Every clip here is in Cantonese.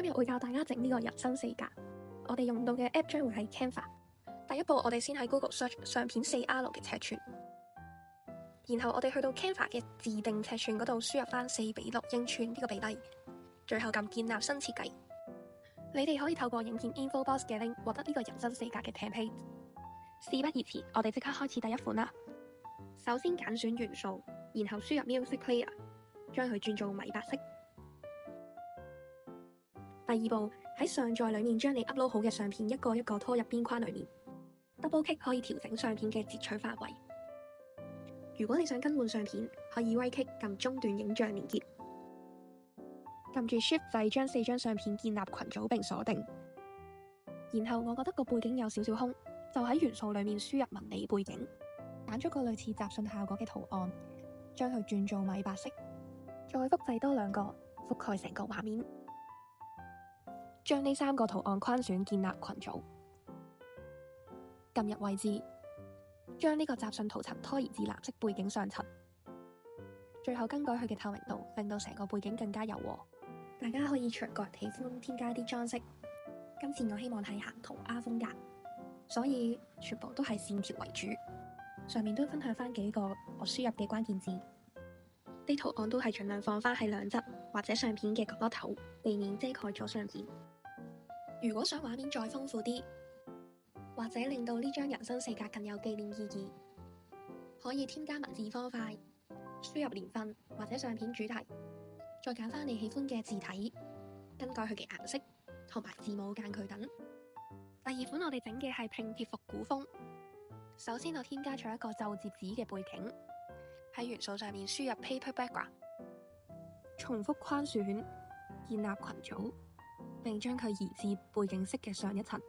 今日會教大家整呢個人生四格。我哋用到嘅 app 將會係 Canva。第一步，我哋先喺 Google search 相片 4R 嘅尺寸，然後我哋去到 Canva 嘅自定尺寸嗰度輸入翻4:6英寸呢個比例，最後撳建立新設計。你哋可以透過影片 info box 嘅 link 獲得呢個人生四格嘅 template。事不宜遲，我哋即刻開始第一款啦。首先揀選元素，然後輸入 music player， 將佢轉做米白色。第二步，喺上載裏面將你 upload 好嘅相片一個一個拖入邊框裏面。Double click 可以調整相片嘅截取範圍。如果你想更換相片，可以 right click 撳中斷影像連結，撳住 Shift 掣將4張相片建立群組並鎖定。然後我覺得個背景有少少空，就喺元素裏面輸入紋理背景，揀咗個類似雜訊效果嘅圖案，將佢轉做米白色，再複製多2個，覆蓋成個畫面。將呢3個圖案框選建立群組，撳入位置，將呢個雜訊圖層拖移至藍色背景上層，最後更改佢嘅透明度，令到成個背景更加柔和。大家可以隨個人喜歡添加啲裝飾。今次我希望係行塗鴉風格，所以全部都係線條為主。上面都分享翻幾個我輸入嘅關鍵字，啲圖案都係盡量放翻喺兩側或者相片嘅角落頭，避免遮蓋咗相片。如果想畫面再豐富啲，或者令到呢張人生四格更有紀念意義，可以添加文字方塊，輸入年份或者相片主題，再揀翻你喜歡嘅字體，更改佢嘅顏色同埋字母間距等。第二款我哋整嘅係拼貼復古風。首先我添加咗一個皺摺紙嘅背景，喺元素上面輸入 paper background， 重複框選建立群組，並將佢移至背景色嘅上一層。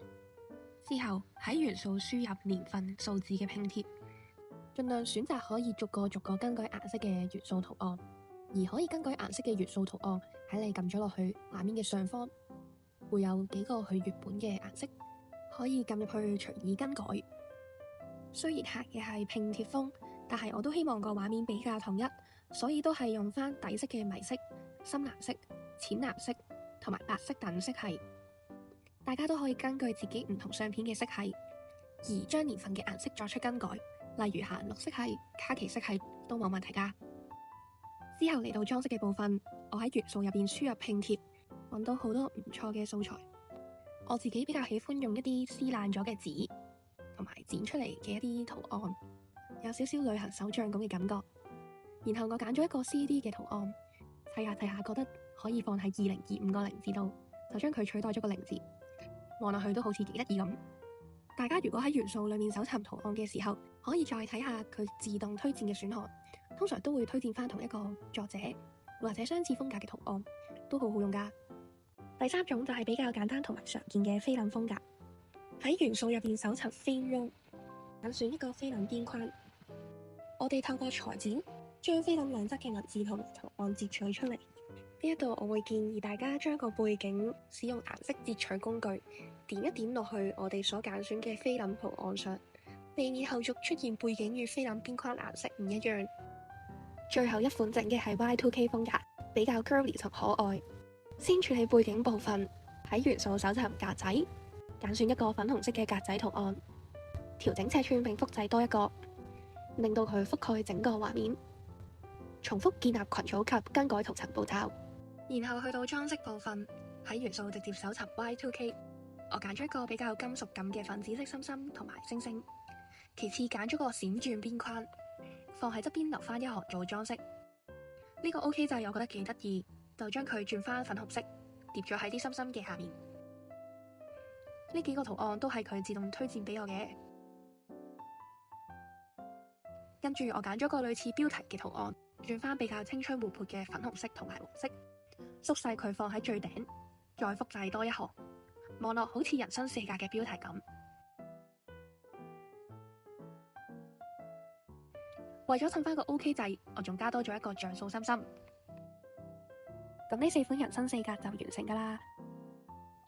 之後喺元素輸入年份數字嘅拼貼，盡量選擇可以逐個更改顏色嘅元素圖案。而可以更改顏色嘅元素圖案喺你撳咗落去畫面嘅上方，會有幾個佢原本嘅顏色，可以撳入去隨意更改。雖然行嘅係拼貼風，但係我都希望個畫面比較統一，所以都係用翻底色嘅米色、深藍色、淺藍色同埋白色等色系。大家都可以根據自己唔同相片嘅色系，而將年份嘅顏色作出更改，例如行綠色系、卡其色系都冇問題㗎。之後嚟到裝飾嘅部分，我喺元素入邊輸入拼貼，揾到好多唔錯嘅素材。我自己比較喜歡用一啲撕爛咗嘅紙，同埋剪出嚟嘅一啲圖案，有少少旅行手帳咁嘅感覺。然後我揀咗一個 CD 嘅圖案，睇下覺得可以放喺2025個零字度，就將佢取代咗個零字，望落去都好似幾得意咁。大家如果喺元素裏面搜尋圖案嘅時候，可以再睇下佢自動推薦嘅選項，通常都會推薦翻同一個作者或者相似風格嘅圖案，都好好用噶。第三種就係比較簡單同埋常見嘅菲林風格。喺元素入邊搜尋 theme room， 揀選一個菲林邊框，我哋透過裁剪將菲林兩側嘅文字同埋圖案截取出嚟。呢一度我會建議大家將個背景使用顏色截取工具點一點落去我哋所揀選嘅菲林圖案上，避免後續出現背景與菲林邊框顏色唔一樣。最後一款整嘅係 Y2K 風格，比較 girly 同可愛。先處理背景部分，喺元素搜尋格仔，揀選一個粉紅色嘅格仔圖案，調整尺寸並複製多一個，令到佢覆蓋整個畫面。重複建立群組及更改圖層步驟。然後去到裝飾部分，喺元素直接搜尋 Y2K， 我揀咗一個比較金屬感嘅粉紫色心心同埋星星。其次揀咗個閃轉邊框，放喺側邊留翻一行做裝飾。呢個 OK 掣我覺得幾得意，就將佢轉翻粉紅色，疊咗喺啲心心嘅下面。呢幾個圖案都係佢自動推薦俾我嘅。跟住我揀咗個類似標題嘅圖案，轉翻比較青春活潑嘅粉紅色同埋黃色，縮細佢放喺最頂，再複製多一行，望落好似人生四格嘅標題咁。為咗襯翻個 OK 掣，我仲加多咗一個像素心心。咁呢4款人生四格就完成㗎啦。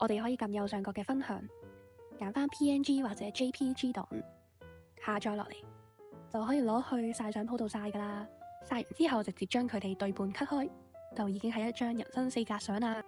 我哋可以撳右上角嘅分享，揀翻 PNG 或者 JPG 檔，下載落嚟，就可以攞去曬相鋪度曬㗎啦。曬完之後直接將佢哋對半 cut 開，就已經係一張人生四格相啦。